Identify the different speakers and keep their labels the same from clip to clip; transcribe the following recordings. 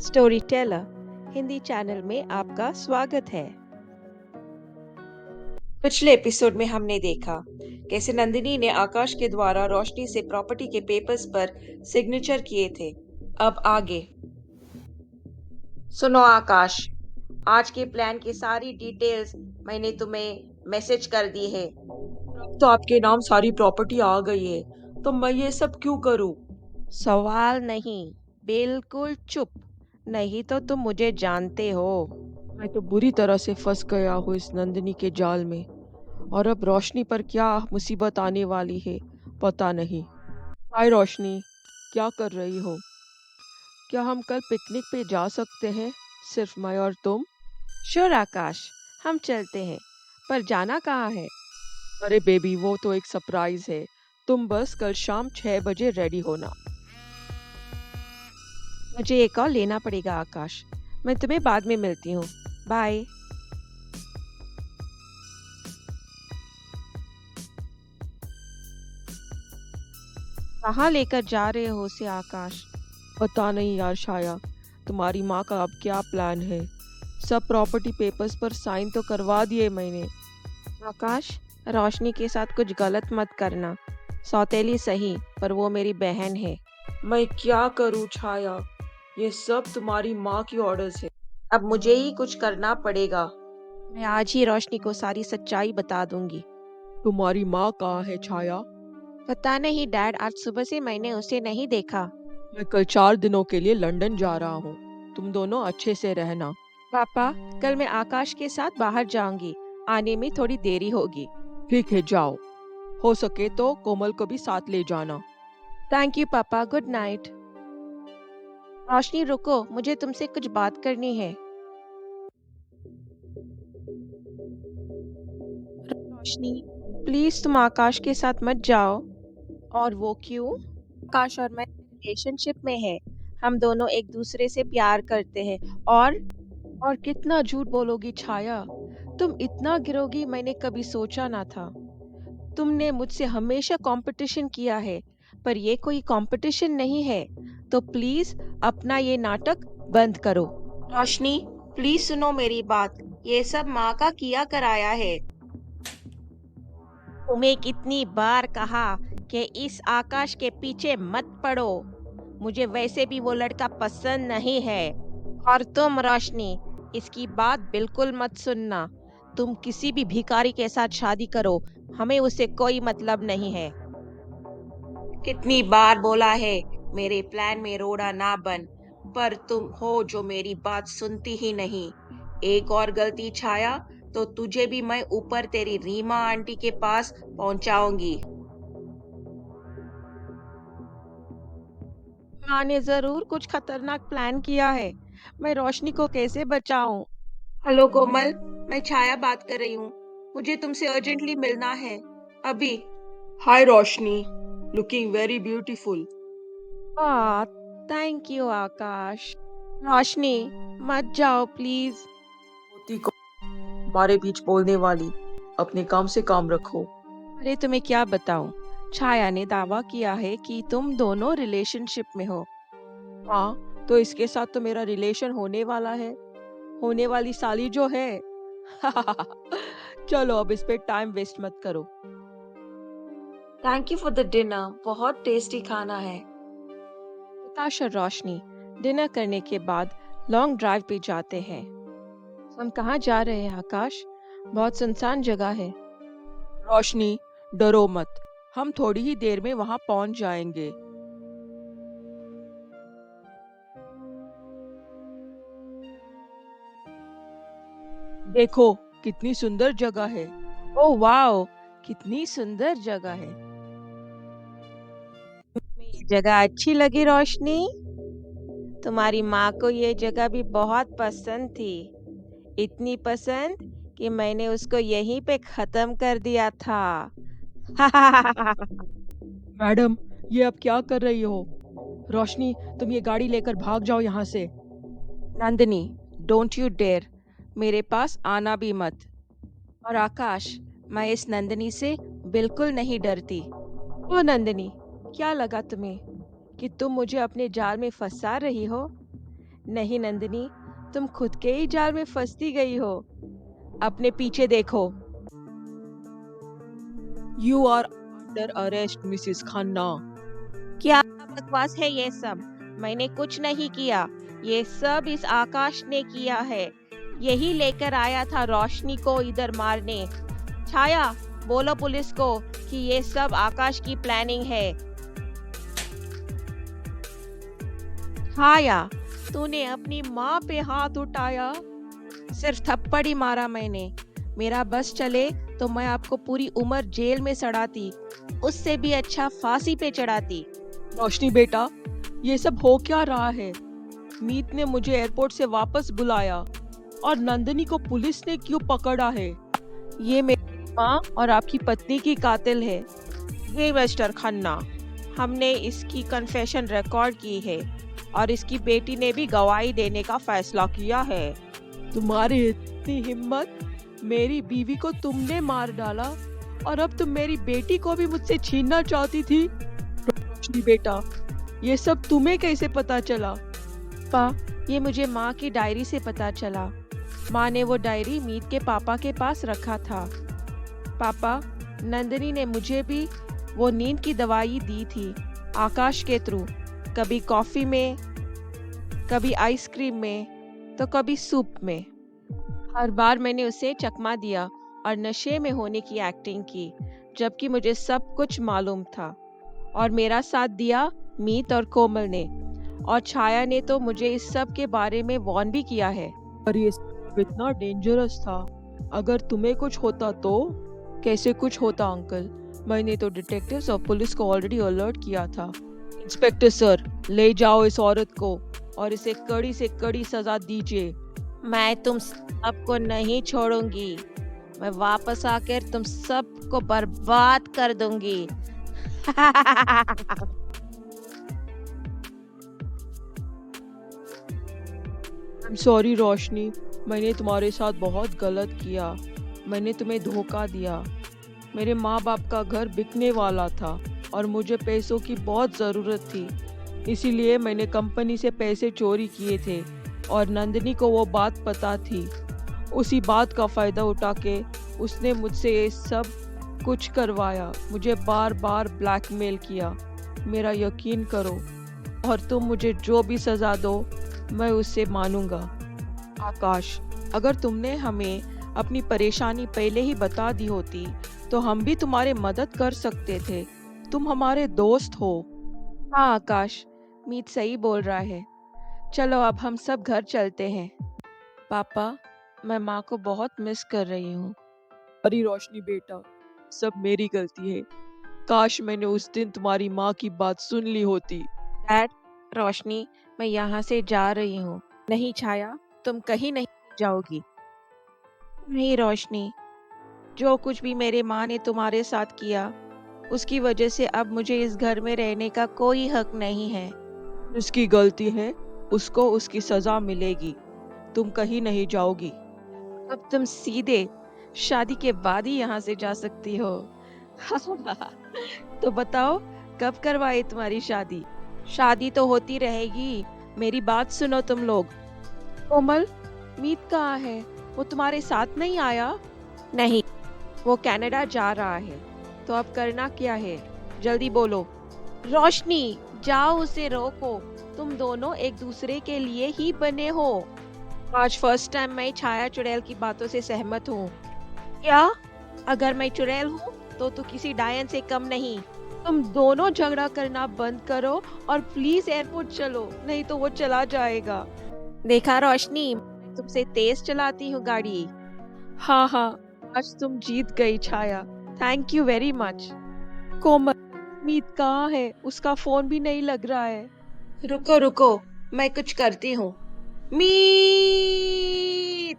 Speaker 1: Story teller Hindi channel में आपका स्वागत है। पिछले एपिसोड में हमने देखा कैसे नंदिनी ने आकाश के द्वारा रोशनी से प्रॉपर्टी के पेपर्स पर सिग्नेचर किए थे। अब आगे सुनो आकाश, आज के प्लान की सारी डिटेल्स मैंने तुम्हें मैसेज कर दी है। अब तो आपके नाम सारी प्रॉपर्टी आ गई है, तो मैं ये सब क्यों करूं? सवाल नहीं, बिल्कुल चुप। नहीं तो तुम मुझे जानते हो। मैं तो बुरी तरह से फंस गया हूँ इस नंदिनी के जाल में, और अब रोशनी पर क्या मुसीबत आने वाली है पता नहीं। हाय रोशनी, क्या कर रही हो? क्या हम कल पिकनिक पे जा सकते हैं, सिर्फ मैं और तुम? श्योर आकाश, हम चलते हैं, पर जाना कहाँ है? अरे बेबी, वो तो एक सरप्राइज है। तुम बस कल शाम 6 बजे रेडी होना। मुझे एक और लेना पड़ेगा आकाश। मैं तुम्हें बाद में मिलती हूँ। बाय। कहाँ लेकर जा रहे हो उसे आकाश? पता नहीं यार छाया, तुम्हारी माँ का अब क्या प्लान है। सब प्रॉपर्टी पेपर्स पर साइन तो करवा दिए मैंने। आकाश, रोशनी के साथ कुछ गलत मत करना। सौतेली सही, पर वो मेरी बहन है। मैं क्या करूँ छाया, ये सब तुम्हारी माँ की ऑर्डर्स है। अब मुझे ही कुछ करना पड़ेगा। मैं आज ही रोशनी को सारी सच्चाई बता दूंगी। तुम्हारी माँ कहाँ है छाया? पता नहीं डैड, आज सुबह से मैंने उसे नहीं देखा। मैं कल 4 दिनों के लिए लंदन जा रहा हूँ, तुम दोनों अच्छे से रहना। पापा, कल मैं आकाश के साथ बाहर जाऊंगी, आने में थोड़ी देरी होगी। ठीक है, जाओ। हो सके तो कोमल को भी साथ ले जाना। थैंक यू पापा, गुड नाइट। रोशनी रुको, मुझे तुमसे कुछ बात करनी है। रोशनी, प्लीज तुम आकाश के साथ मत जाओ। और वो क्यों? आकाश और मैं रिलेशनशिप में है। हम दोनों एक दूसरे से प्यार करते हैं। और कितना झूठ बोलोगी छाया? तुम इतना गिरोगी मैंने कभी सोचा ना था। तुमने मुझसे हमेशा कंपटीशन किया है, पर ये कोई कंपटीशन नहीं है। तो प्लीज अपना ये नाटक बंद करो। रोशनी, प्लीज सुनो मेरी बात। ये सब माँ का किया कराया है। तुम्हें कितनी बार कहा कि इस आकाश के पीछे मत पड़ो। मुझे वैसे भी वो लड़का पसंद नहीं है। और तुम रोशनी, इसकी बात बिल्कुल मत सुनना। तुम किसी भी भिखारी के साथ शादी करो, हमें उससे कोई मतलब नहीं है। कितनी बार बोला है मेरे प्लान में रोड़ा ना बन, पर तुम हो जो मेरी बात सुनती ही नहीं। एक और गलती छाया तो तुझे भी मैं ऊपर तेरी रीमा आंटी के पास पहुंचाऊंगी। माँ ने जरूर कुछ खतरनाक प्लान किया है। मैं रोशनी को कैसे बचाऊं? हेलो कोमल, मैं छाया बात कर रही हूँ। मुझे तुमसे अर्जेंटली मिलना है, अभी। Hi Roshni, looking very beautiful. Ah, thank you Akash. Roshni, मत जाओ प्लीज। होती को हमारे बीच बोलने वाली, अपने काम से काम रखो। अरे तुम्हें क्या बताऊं, छाया ने दावा किया है कि तुम दोनों रिलेशनशिप में हो। हाँ, तो इसके साथ तो मेरा रिलेशन होने वाला है। होने वाली साली जो है। चलो अब इस पे टाइम वेस्ट मत करो। Thank you for the dinner, बहुत टेस्टी खाना है। ताश और रोशनी डिनर करने के बाद लॉन्ग ड्राइव पे जाते हैं। हम कहाँ जा रहे हैं आकाश? बहुत सुनसान जगह है। रोशनी, डरो मत, हम थोड़ी ही देर में वहां पहुंच जाएंगे। देखो, कितनी सुंदर जगह है। ओह वाओ, कितनी सुंदर जगह है। तुम्हें ये जगह अच्छी लगी रोशनी? तुम्हारी माँ को ये जगह भी बहुत पसंद थी। इतनी पसंद कि मैंने उसको यहीं पे खत्म कर दिया था। मैडम, ये अब क्या कर रही हो? रोशनी, तुम ये गाड़ी लेकर भाग जाओ यहाँ से। नंदिनी, डोंट यू डेयर, मेरे पास आना भी मत। और आकाश, मैं इस नंदिनी से बिल्कुल नहीं डरती। ओ नंदिनी, क्या लगा तुम्हें कि तुम मुझे अपने जाल में फंसा रही हो? नहीं नंदिनी, तुम खुद के ही जाल में फंसती गई हो। अपने पीछे देखो। You are under arrest Mrs Khanna. क्या बकवास है ये सब? मैंने कुछ नहीं किया। ये सब इस आकाश ने किया है। यही लेकर आया था रोशनी को इधर मारने। छाया, बोलो पुलिस को कि ये सब आकाश की प्लानिंग है। छाया, तूने अपनी माँ पे हाथ उठाया। सिर्फ थप्पड़ ही मारा मैंने। मेरा बस चले तो मैं आपको पूरी उम्र जेल में सड़ाती, उससे भी अच्छा फांसी पे चढ़ाती। रोशनी बेटा, ये सब हो क्या रहा है? मीत ने मुझे एयरपोर्ट से वापस बुलाया और नंदिनी को पुलिस ने क्यों पकड़ा है? ये मेरी माँ और आपकी पत्नी की कातिल है। ये मिस्टर खन्ना, हमने इसकी कन्फेशन रिकॉर्ड की है और इसकी बेटी ने भी गवाही देने का फैसला किया है। तुम्हारी इतनी हिम्मत! मेरी बीवी को तुमने मार डाला और अब तुम मेरी बेटी को भी मुझसे छीनना चाहती थी। रोशनी बेटा, ये सब तुम्हें कैसे पता चला? ये मुझे माँ की डायरी से पता चला। माँ ने वो डायरी मीत के पापा के पास रखा था। पापा, नंदिनी ने मुझे भी वो नींद की दवाई दी थी, आकाश के थ्रू। कभी कॉफी में, कभी आइसक्रीम में, तो कभी सूप में। हर बार मैंने उसे चकमा दिया और नशे में होने की एक्टिंग की, जबकि मुझे सब कुछ मालूम था। और मेरा साथ दिया मीत और कोमल ने, और छाया ने तो मुझे इस सब के बारे में वार्न भी किया है। पर ये सब इतना डेंजरस था। अगर तुम्हें कुछ होता तो? कैसे कुछ होता अंकल? मैंने तो डिटेक्टिव्स और पुलिस को ऑलरेडी अलर्ट किया था। इंस्पेक्टर सर, ले जाओ इस औरत को और इसे कड़ी से कड़ी सजा दीजिए। मैं तुम सबको नहीं छोड़ूंगी। मैं वापस आकर तुम सबको बर्बाद कर दूंगी। I'm sorry रोशनी, मैंने तुम्हारे साथ बहुत गलत किया। मैंने तुम्हें धोखा दिया। मेरे माँ बाप का घर बिकने वाला था और मुझे पैसों की बहुत ज़रूरत थी। इसीलिए मैंने कंपनी से पैसे चोरी किए थे और नंदिनी को वो बात पता थी। उसी बात का फ़ायदा उठा के उसने मुझसे ये सब कुछ करवाया, मुझे बार बार ब्लैकमेल किया। मेरा यकीन करो और तुम मुझे जो भी सज़ा दो मैं उससे मानूंगा। आकाश, अगर तुमने हमें अपनी परेशानी पहले ही बता दी होती तो हम भी तुम्हारे मदद कर सकते थे। तुम हमारे दोस्त हो। हाँ आकाश, मीत सही बोल रहा है। चलो अब हम सब घर चलते हैं। पापा, मैं माँ को बहुत मिस कर रही हूँ। अरे रोशनी बेटा, सब मेरी गलती है। काश मैंने उस दिन तुम्हारी माँ की बात सुन ली होती। डैड, रोशनी, मैं यहाँ से जा रही हूँ। नहीं छाया, तुम कहीं नहीं जाओगी। नहीं रोशनी, जो कुछ भी मेरे माँ ने तुम्हारे साथ किया, उसकी वजह से अब मुझे इस घर में रहने का कोई हक नहीं है। जिसकी गलती है उसको उसकी सजा मिलेगी। तुम कहीं नहीं जाओगी। अब तुम सीधे शादी के बाद ही यहाँ से जा सकती हो। तो बताओ, कब करवाए तुम्हारी शादी? शादी तो होती रहेगी। मेरी बात सुनो तुम लोग। कोमल, मीत कहाँ है? वो तुम्हारे साथ नहीं आया? नहीं, वो कनाडा जा रहा है। तो अब करना क्या है? जल्दी बोलो। रोशनी, जाओ उसे रोको। तुम दोनों एक दूसरे के लिए ही बने हो। आज फर्स्ट टाइम मैं छाया चुड़ैल की बातों से सहमत हूँ। क्या? अगर मैं चुड़ैल हूँ तो तू किसी डायन से कम नहीं। तुम दोनों झगड़ा करना बंद करो और प्लीज एयरपोर्ट चलो, नहीं तो वो चला जाएगा। देखा रोशनी, मैं तुमसे तेज चलाती हूँ गाड़ी। हाँ हाँ, आज तुम जीत गई Chhaya. Thank you very much. Komal, Meet कहाँ है? उसका फोन भी नहीं लग रहा है। रुको रुको, मैं कुछ करती हूँ। मीत!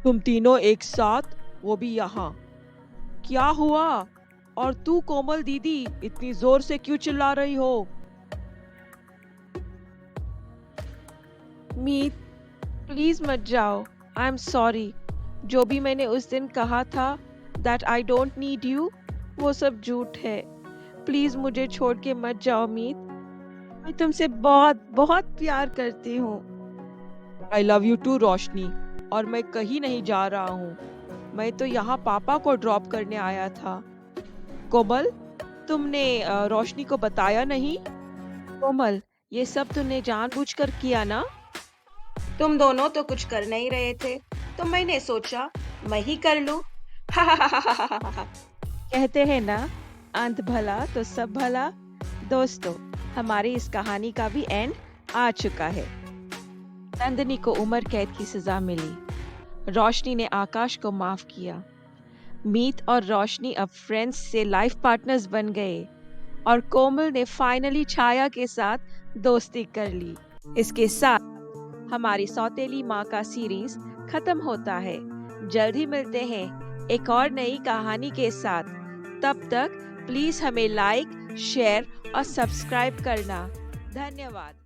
Speaker 1: तुम तीनों एक साथ, वो भी यहाँ? क्या हुआ? और तू कोमल दीदी इतनी जोर से क्यों चिल्ला रही हो? मीत, प्लीज मत जाओ। I am sorry. जो भी मैंने उस दिन कहा था that I don't need you, वो सब झूठ है। प्लीज मुझे छोड़ के मत जाओ मीत। मैं तुमसे बहुत बहुत प्यार करती हूँ। आई लव यू टू रोशनी। और मैं कहीं नहीं जा रहा हूँ। मैं तो यहाँ पापा को ड्रॉप करने आया था। कोमल, तुमने रोशनी को बताया नहीं? कोमल, ये सब तूने जानबूझकर किया ना?
Speaker 2: तुम दोनों तो कुछ कर नहीं रहे थे, तो मैंने सोचा मैं ही कर लूं।
Speaker 1: कहते हैं ना, अंत भला तो सब भला। दोस्तों, हमारी इस कहानी का भी एंड आ चुका है। नंदिनी को उम्र कैद की सजा मिली। रोशनी ने आकाश को माफ किया। मीत और रोशनी अब फ्रेंड्स से लाइफ पार्टनर्स बन गए। और कोमल ने फाइनली छाया के साथ दोस्ती कर ली। इसके साथ हमारी सौतेली माँ का सीरीज खत्म होता है। जल्द ही मिलते हैं एक और नई कहानी के साथ। तब तक प्लीज हमें लाइक, शेयर और सब्सक्राइब करना। धन्यवाद।